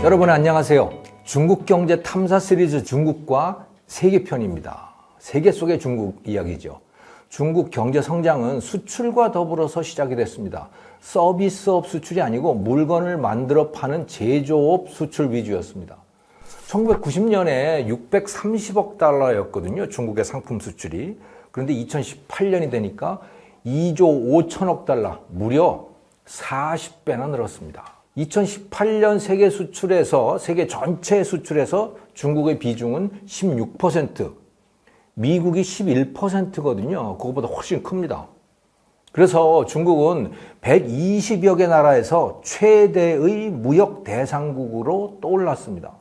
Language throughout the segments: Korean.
여러분 안녕하세요. 중국 경제 탐사 시리즈 중국과 세계편입니다. 세계 속의 중국 이야기죠. 중국 경제 성장은 수출과 더불어서 시작이 됐습니다. 서비스업 수출이 아니고 물건을 만들어 파는 제조업 수출 위주였습니다. 1990년에 630억 달러였거든요. 중국의 상품 수출이. 그런데 2018년이 되니까 2조 5천억 달러, 무려 40배나 늘었습니다. 2018년 세계 수출에서, 세계 전체 수출에서 중국의 비중은 16%, 미국이 11%거든요. 그것보다 훨씬 큽니다. 그래서 중국은 120여 개 나라에서 최대의 무역 대상국으로 떠올랐습니다.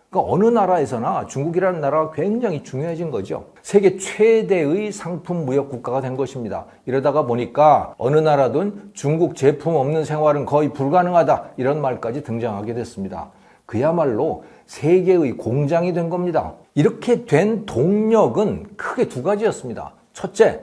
그러니까 어느 나라에서나 중국이라는 나라가 굉장히 중요해진 거죠. 세계 최대의 상품 무역 국가가 된 것입니다. 이러다가 보니까 어느 나라든 중국 제품 없는 생활은 거의 불가능하다, 이런 말까지 등장하게 됐습니다. 그야말로 세계의 공장이 된 겁니다. 이렇게 된 동력은 크게 두 가지였습니다. 첫째,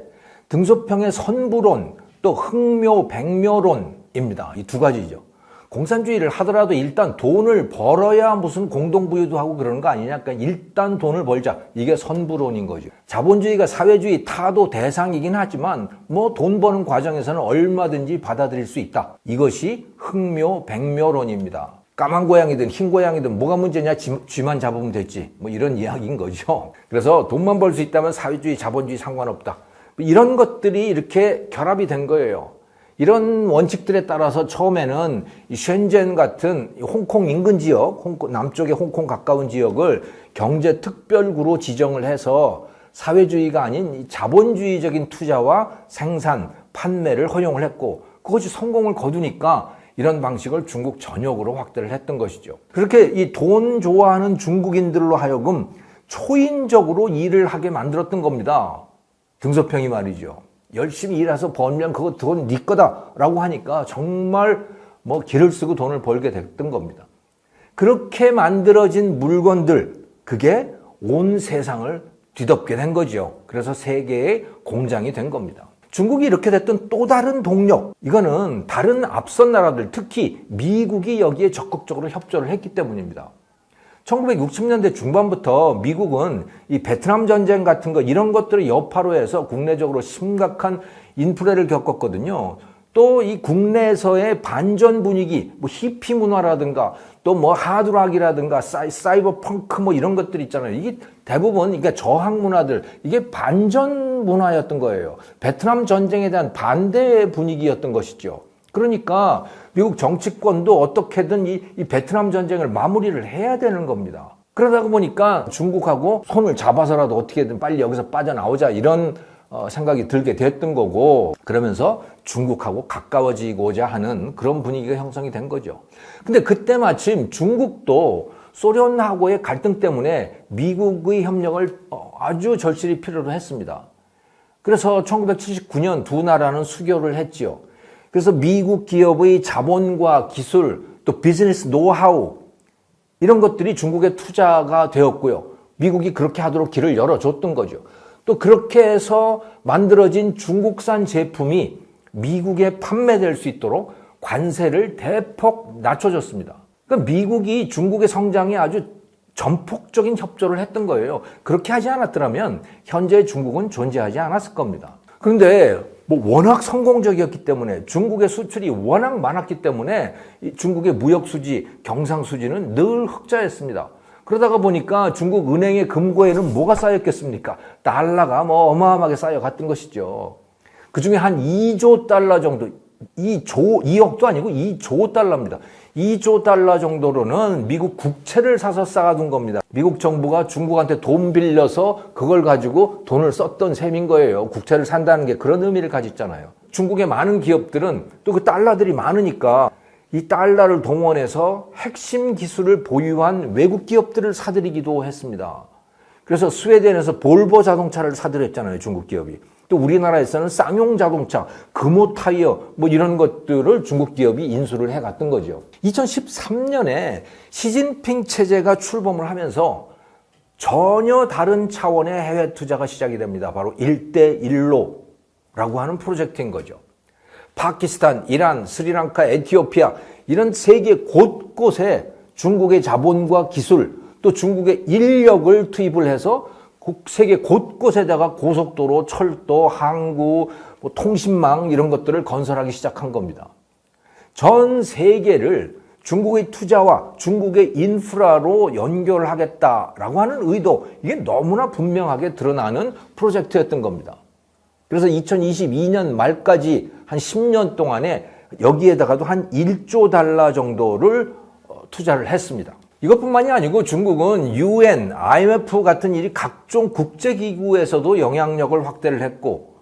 등소평의 선부론, 또 흥묘, 백묘론입니다. 이 두 가지죠. 공산주의를 하더라도 일단 돈을 벌어야 무슨 공동부유도 하고 그러는 거 아니냐. 그러니까 일단 돈을 벌자. 이게 선부론인 거죠. 자본주의가 사회주의 타도 대상이긴 하지만 뭐 돈 버는 과정에서는 얼마든지 받아들일 수 있다. 이것이 흥묘, 백묘론입니다. 까만 고양이든 흰 고양이든 뭐가 문제냐, 쥐만 잡으면 됐지, 뭐 이런 이야기인 거죠. 그래서 돈만 벌 수 있다면 사회주의, 자본주의 상관없다. 이런 것들이 이렇게 결합이 된 거예요. 이런 원칙들에 따라서 처음에는 이 셴젠 같은 홍콩 인근 지역, 남쪽에 홍콩 가까운 지역을 경제특별구로 지정을 해서 사회주의가 아닌 자본주의적인 투자와 생산, 판매를 허용을 했고, 그것이 성공을 거두니까 이런 방식을 중국 전역으로 확대를 했던 것이죠. 그렇게 이 돈 좋아하는 중국인들로 하여금 초인적으로 일을 하게 만들었던 겁니다. 등소평이 말이죠. 열심히 일해서 벌면 그거 돈 네 거다라고 하니까 정말 뭐 기를 쓰고 돈을 벌게 됐던 겁니다. 그렇게 만들어진 물건들, 그게 온 세상을 뒤덮게 된 거죠. 그래서 세계의 공장이 된 겁니다. 중국이 이렇게 됐던 또 다른 동력, 이거는 다른 앞선 나라들, 특히 미국이 여기에 적극적으로 협조를 했기 때문입니다. 1960년대 중반부터 미국은 이 베트남 전쟁 같은 거, 이런 것들을 여파로 해서 국내적으로 심각한 인플레를 겪었거든요. 또 이 국내에서의 반전 분위기, 뭐 히피 문화라든가 또 뭐 하드락이라든가 사이버 펑크 뭐 이런 것들 있잖아요. 이게 대부분 이게 저항 문화들, 이게 반전 문화였던 거예요. 베트남 전쟁에 대한 반대 분위기였던 것이죠. 그러니까 미국 정치권도 어떻게든 이 베트남 전쟁을 마무리를 해야 되는 겁니다. 그러다 보니까 중국하고 손을 잡아서라도 어떻게든 빨리 여기서 빠져나오자, 이런 생각이 들게 됐던 거고, 그러면서 중국하고 가까워지고자 하는 그런 분위기가 형성이 된 거죠. 근데 그때 마침 중국도 소련하고의 갈등 때문에 미국의 협력을 아주 절실히 필요로 했습니다. 그래서 1979년 두 나라는 수교를 했지요. 그래서 미국 기업의 자본과 기술, 또 비즈니스 노하우, 이런 것들이 중국의 투자가 되었고요. 미국이 그렇게 하도록 길을 열어줬던 거죠. 또 그렇게 해서 만들어진 중국산 제품이 미국에 판매될 수 있도록 관세를 대폭 낮춰줬습니다. 그러니까 미국이 중국의 성장에 아주 전폭적인 협조를 했던 거예요. 그렇게 하지 않았더라면 현재 중국은 존재하지 않았을 겁니다. 그런데 뭐 워낙 성공적이었기 때문에, 중국의 수출이 워낙 많았기 때문에 중국의 무역 수지, 경상 수지는 늘 흑자였습니다. 그러다가 보니까 중국 은행의 금고에는 뭐가 쌓였겠습니까? 달러가 뭐 어마어마하게 쌓여갔던 것이죠. 그 중에 한 2조 달러 정도, 2억도 아니고 2조 달러입니다. 2조 달러 정도로는 미국 국채를 사서 쌓아둔 겁니다. 미국 정부가 중국한테 돈 빌려서 그걸 가지고 돈을 썼던 셈인 거예요. 국채를 산다는 게 그런 의미를 가졌잖아요. 중국의 많은 기업들은 또 그 달러들이 많으니까 이 달러를 동원해서 핵심 기술을 보유한 외국 기업들을 사들이기도 했습니다. 그래서 스웨덴에서 볼보 자동차를 사들였잖아요, 중국 기업이. 또 우리나라에서는 쌍용 자동차, 금호 타이어 뭐 이런 것들을 중국 기업이 인수를 해갔던 거죠. 2013년에 시진핑 체제가 출범을 하면서 전혀 다른 차원의 해외 투자가 시작이 됩니다. 바로 1대1로라고 하는 프로젝트인 거죠. 파키스탄, 이란, 스리랑카, 에티오피아 이런 세계 곳곳에 중국의 자본과 기술, 또 중국의 인력을 투입을 해서 세계 곳곳에다가 고속도로, 철도, 항구, 통신망 이런 것들을 건설하기 시작한 겁니다. 전 세계를 중국의 투자와 중국의 인프라로 연결하겠다라고 하는 의도, 이게 너무나 분명하게 드러나는 프로젝트였던 겁니다. 그래서 2022년 말까지 한 10년 동안에 여기에다가도 한 1조 달러 정도를 투자를 했습니다. 이것뿐만이 아니고 중국은 UN, IMF 같은 일이 각종 국제기구에서도 영향력을 확대를 했고,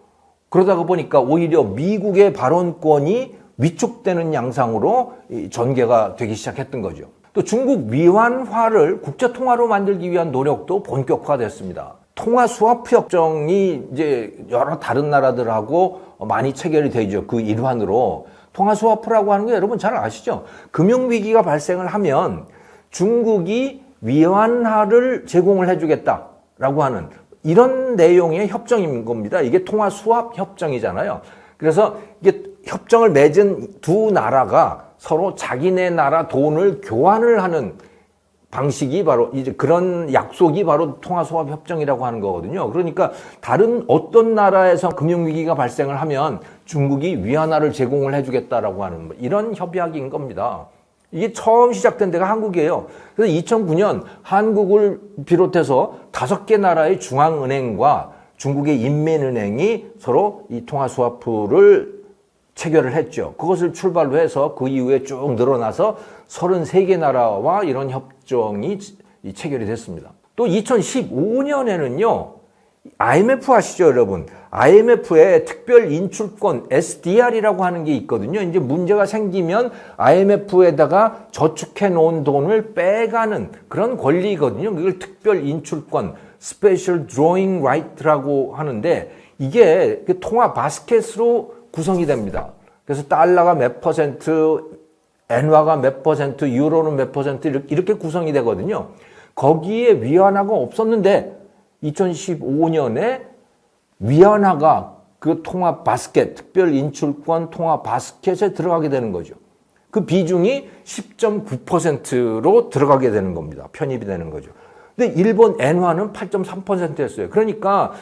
그러다가 보니까 오히려 미국의 발언권이 위축되는 양상으로 전개가 되기 시작했던 거죠. 또 중국 위안화를 국제통화로 만들기 위한 노력도 본격화됐습니다. 통화 스와프 협정이 이제 여러 다른 나라들하고 많이 체결이 되죠. 그 일환으로. 통화 스와프라고 하는 게 여러분 잘 아시죠? 금융위기가 발생을 하면 중국이 위안화를 제공을 해주겠다라고 하는 이런 내용의 협정인 겁니다. 이게 통화 스왑 협정이잖아요. 그래서 이게 협정을 맺은 두 나라가 서로 자기네 나라 돈을 교환을 하는 방식이 바로 이제 그런 약속이 바로 통화 스왑 협정이라고 하는 거거든요. 그러니까 다른 어떤 나라에서 금융위기가 발생을 하면 중국이 위안화를 제공을 해주겠다라고 하는 이런 협약인 겁니다. 이게 처음 시작된 데가 한국이에요. 그래서 2009년 한국을 비롯해서 5개 나라의 중앙은행과 중국의 인민은행이 서로 이 통화 스와프를 체결을 했죠. 그것을 출발로 해서 그 이후에 쭉 늘어나서 33개 나라와 이런 협정이 체결이 됐습니다. 또 2015년에는요. IMF 아시죠, 여러분? IMF의 특별 인출권 SDR이라고 하는 게 있거든요. 이제 문제가 생기면 IMF에다가 저축해 놓은 돈을 빼가는 그런 권리거든요. 그걸 특별 인출권 Special Drawing Right라고 하는데 이게 통화 바스켓으로 구성이 됩니다. 그래서 달러가 몇 퍼센트, 엔화가 몇 퍼센트, 유로는 몇 퍼센트 이렇게 구성이 되거든요. 거기에 위안화가 없었는데 2015년에 위안화가 그 통화 바스켓, 특별 인출권 통화 바스켓에 들어가게 되는 거죠. 그 비중이 10.9%로 들어가게 되는 겁니다. 편입이 되는 거죠. 근데 일본 엔화는 8.3%였어요. 그러니까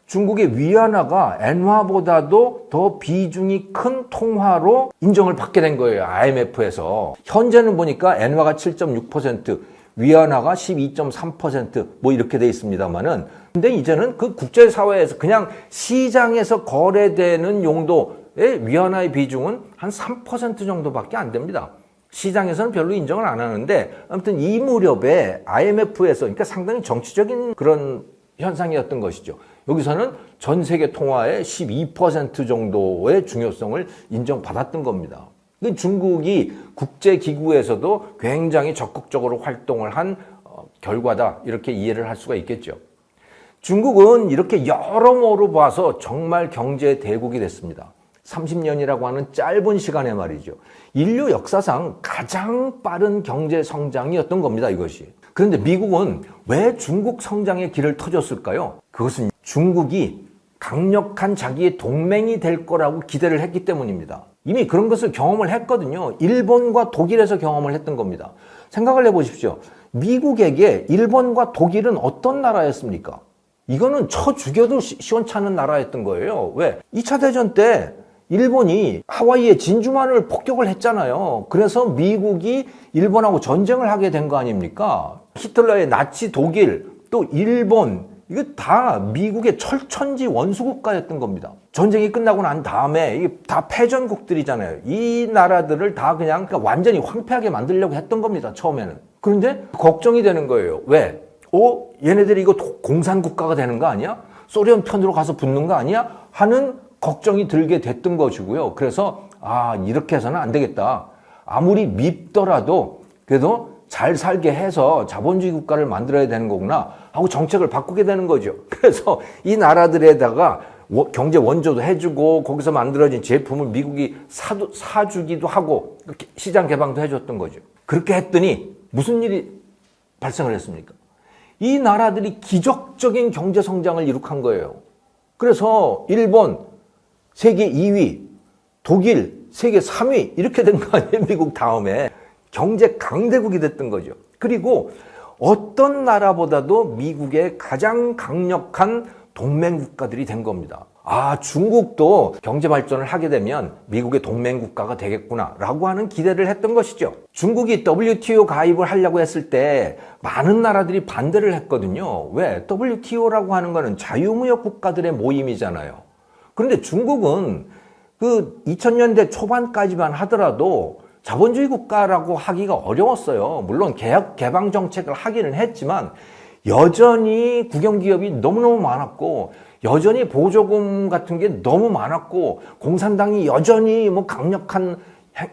중국의 위안화가 엔화보다도 더 비중이 큰 통화로 인정을 받게 된 거예요. IMF에서. 현재는 보니까 엔화가 7.6%, 위안화가 12.3% 뭐 이렇게 돼 있습니다만은 근데 이제는 그 국제사회에서 그냥 시장에서 거래되는 용도의 위안화의 비중은 한 3% 정도밖에 안 됩니다. 시장에서는 별로 인정을 안 하는데 아무튼 이 무렵에 IMF에서 그러니까 상당히 정치적인 그런 현상이었던 것이죠. 여기서는 전 세계 통화의 12% 정도의 중요성을 인정받았던 겁니다. 중국이 국제기구에서도 굉장히 적극적으로 활동을 한 결과다 이렇게 이해를 할 수가 있겠죠. 중국은 이렇게 여러모로 봐서 정말 경제 대국이 됐습니다. 30년이라고 하는 짧은 시간에 말이죠. 인류 역사상 가장 빠른 경제 성장이었던 겁니다, 이것이. 그런데 미국은 왜 중국 성장의 길을 터줬을까요? 그것은 중국이 강력한 자기의 동맹이 될 거라고 기대를 했기 때문입니다. 이미 그런 것을 경험을 했거든요. 일본과 독일에서 경험을 했던 겁니다. 생각을 해보십시오. 미국에게 일본과 독일은 어떤 나라였습니까? 이거는 쳐 죽여도 시원찮은 나라였던 거예요. 왜? 2차 대전 때 일본이 하와이의 진주만을 폭격을 했잖아요. 그래서 미국이 일본하고 전쟁을 하게 된 거 아닙니까? 히틀러의 나치 독일, 또 일본, 이거 다 미국의 철천지 원수국가였던 겁니다. 전쟁이 끝나고 난 다음에 이게 다 패전국들이잖아요. 이 나라들을 다 그냥 완전히 황폐하게 만들려고 했던 겁니다. 처음에는. 그런데 걱정이 되는 거예요. 왜? 얘네들이 이거 공산국가가 되는 거 아니야? 소련 편으로 가서 붙는 거 아니야? 하는 걱정이 들게 됐던 것이고요. 그래서 이렇게 해서는 안 되겠다. 아무리 밉더라도 그래도 잘 살게 해서 자본주의 국가를 만들어야 되는 거구나 하고 정책을 바꾸게 되는 거죠. 그래서 이 나라들에다가 경제 원조도 해주고 거기서 만들어진 제품을 미국이 사주기도 하고 시장 개방도 해줬던 거죠. 그렇게 했더니 무슨 일이 발생을 했습니까? 이 나라들이 기적적인 경제 성장을 이룩한 거예요. 그래서 일본 세계 2위, 독일 세계 3위 이렇게 된 거 아니에요? 미국 다음에. 경제 강대국이 됐던 거죠. 그리고 어떤 나라보다도 미국의 가장 강력한 동맹 국가들이 된 겁니다. 아, 중국도 경제 발전을 하게 되면 미국의 동맹 국가가 되겠구나라고 하는 기대를 했던 것이죠. 중국이 WTO 가입을 하려고 했을 때 많은 나라들이 반대를 했거든요. 왜? WTO라고 하는 거는 자유무역 국가들의 모임이잖아요. 그런데 중국은 그 2000년대 초반까지만 하더라도 자본주의 국가라고 하기가 어려웠어요. 물론 개방 정책을 하기는 했지만 여전히 국영기업이 너무너무 많았고 여전히 보조금 같은 게 너무 많았고 공산당이 여전히 뭐 강력한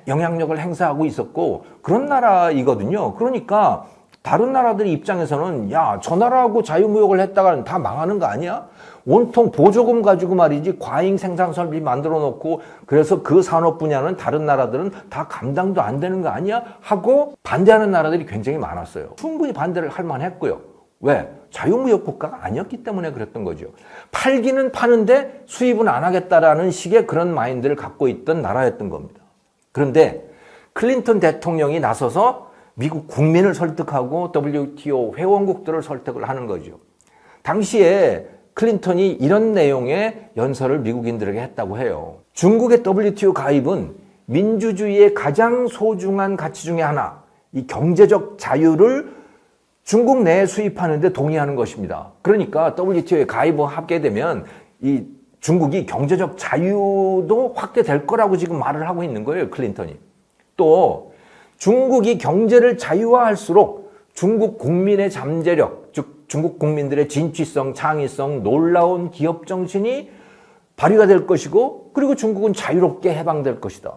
영향력을 행사하고 있었고 그런 나라이거든요. 그러니까 다른 나라들 입장에서는 야, 저 나라하고 자유무역을 했다가는 다 망하는 거 아니야? 온통 보조금 가지고 말이지 과잉 생산 설비 만들어 놓고 그래서 그 산업 분야는 다른 나라들은 다 감당도 안 되는 거 아니야? 하고 반대하는 나라들이 굉장히 많았어요. 충분히 반대를 할 만했고요. 왜? 자유무역 국가가 아니었기 때문에 그랬던 거죠. 팔기는 파는데 수입은 안 하겠다라는 식의 그런 마인드를 갖고 있던 나라였던 겁니다. 그런데 클린턴 대통령이 나서서 미국 국민을 설득하고 WTO 회원국들을 설득을 하는 거죠. 당시에 클린턴이 이런 내용의 연설을 미국인들에게 했다고 해요. 중국의 WTO 가입은 민주주의의 가장 소중한 가치 중에 하나, 이 경제적 자유를 중국 내에 수입하는 데 동의하는 것입니다. 그러니까 WTO에 가입을 하게 되면 이 중국이 경제적 자유도 확대될 거라고 지금 말을 하고 있는 거예요, 클린턴이. 또 중국이 경제를 자유화할수록 중국 국민의 잠재력, 즉 중국 국민들의 진취성, 창의성, 놀라운 기업 정신이 발휘가 될 것이고 그리고 중국은 자유롭게 해방될 것이다.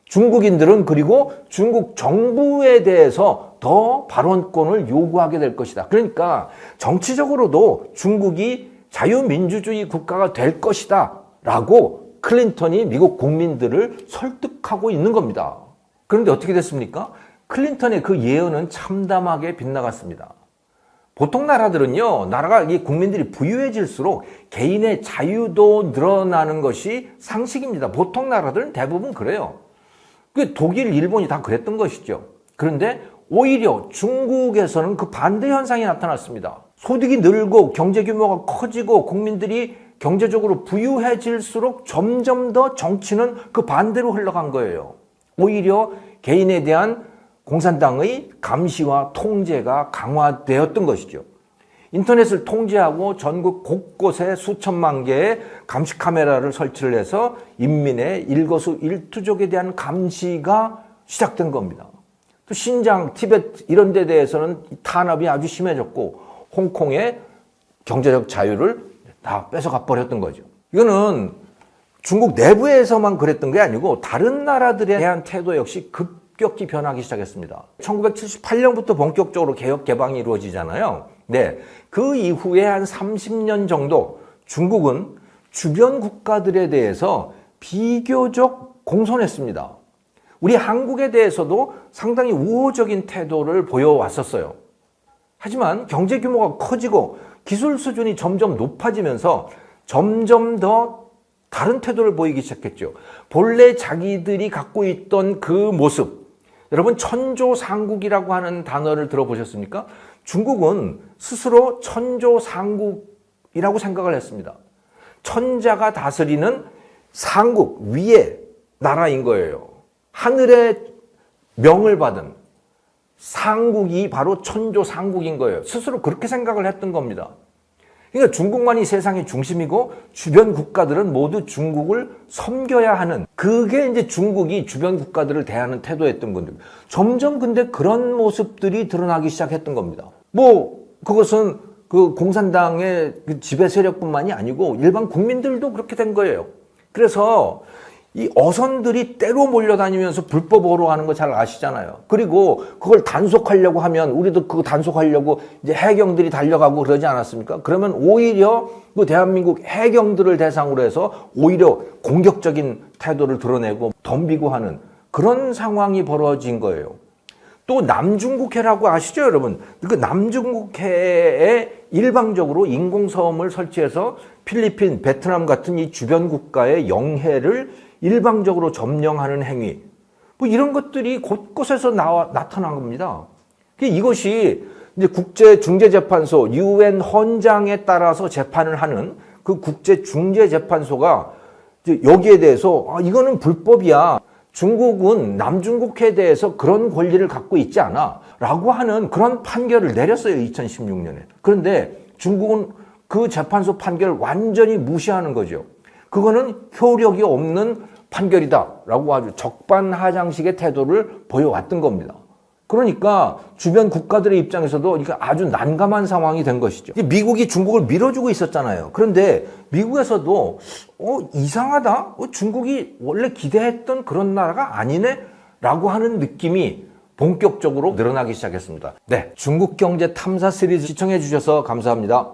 중국인들은 그리고 중국 정부에 대해서 더 발언권을 요구하게 될 것이다. 그러니까 정치적으로도 중국이 자유민주주의 국가가 될 것이다 라고 클린턴이 미국 국민들을 설득하고 있는 겁니다. 그런데 어떻게 됐습니까? 클린턴의 그 예언은 참담하게 빗나갔습니다. 보통 나라들은요, 나라가 이 국민들이 부유해질수록 개인의 자유도 늘어나는 것이 상식입니다. 보통 나라들은 대부분 그래요. 독일, 일본이 다 그랬던 것이죠. 그런데 오히려 중국에서는 그 반대 현상이 나타났습니다. 소득이 늘고 경제 규모가 커지고 국민들이 경제적으로 부유해질수록 점점 더 정치는 그 반대로 흘러간 거예요. 오히려 개인에 대한 공산당의 감시와 통제가 강화되었던 것이죠. 인터넷을 통제하고 전국 곳곳에 수천만 개의 감시 카메라를 설치를 해서 인민의 일거수일투족에 대한 감시가 시작된 겁니다. 또 신장, 티베트 이런 데 대해서는 탄압이 아주 심해졌고 홍콩의 경제적 자유를 다 뺏어가 버렸던 거죠. 이거는 중국 내부에서만 그랬던 게 아니고 다른 나라들에 대한 태도 역시 급격히 변하기 시작했습니다. 1978년부터 본격적으로 개혁 개방이 이루어지잖아요. 네, 그 이후에 한 30년 정도 중국은 주변 국가들에 대해서 비교적 공손했습니다. 우리 한국에 대해서도 상당히 우호적인 태도를 보여왔었어요. 하지만 경제 규모가 커지고 기술 수준이 점점 높아지면서 점점 더 다른 태도를 보이기 시작했죠. 본래 자기들이 갖고 있던 그 모습, 여러분 천조상국이라고 하는 단어를 들어보셨습니까? 중국은 스스로 천조상국이라고 생각을 했습니다. 천자가 다스리는 상국, 위의 나라인 거예요. 하늘의 명을 받은 상국이 바로 천조상국인 거예요. 스스로 그렇게 생각을 했던 겁니다. 그러니까 중국만이 세상의 중심이고 주변 국가들은 모두 중국을 섬겨야 하는, 그게 이제 중국이 주변 국가들을 대하는 태도였던 건데 점점 근데 그런 모습들이 드러나기 시작했던 겁니다. 그것은 그 공산당의 그 지배 세력뿐만이 아니고 일반 국민들도 그렇게 된 거예요. 그래서 이 어선들이 때로 몰려다니면서 불법으로 하는 거 잘 아시잖아요. 그리고 그걸 단속하려고 하면 우리도 그거 단속하려고 이제 해경들이 달려가고 그러지 않았습니까? 그러면 오히려 그 대한민국 해경들을 대상으로 해서 오히려 공격적인 태도를 드러내고 덤비고 하는 그런 상황이 벌어진 거예요. 또 남중국해라고 아시죠, 여러분? 그 남중국해에 일방적으로 인공섬을 설치해서 필리핀, 베트남 같은 이 주변 국가의 영해를 일방적으로 점령하는 행위. 뭐 이런 것들이 곳곳에서 나타난 겁니다. 이것이 이제 국제중재재판소 UN 헌장에 따라서 재판을 하는 그 국제중재재판소가 이제 여기에 대해서 이거는 불법이야. 중국은 남중국해에 대해서 그런 권리를 갖고 있지 않아. 라고 하는 그런 판결을 내렸어요. 2016년에. 그런데 중국은 그 재판소 판결을 완전히 무시하는 거죠. 그거는 효력이 없는 판결이다. 라고 아주 적반하장식의 태도를 보여왔던 겁니다. 그러니까 주변 국가들의 입장에서도 이게 아주 난감한 상황이 된 것이죠. 미국이 중국을 밀어주고 있었잖아요. 그런데 미국에서도 이상하다? 중국이 원래 기대했던 그런 나라가 아니네? 라고 하는 느낌이 본격적으로 늘어나기 시작했습니다. 네, 중국 경제 탐사 시리즈 시청해 주셔서 감사합니다.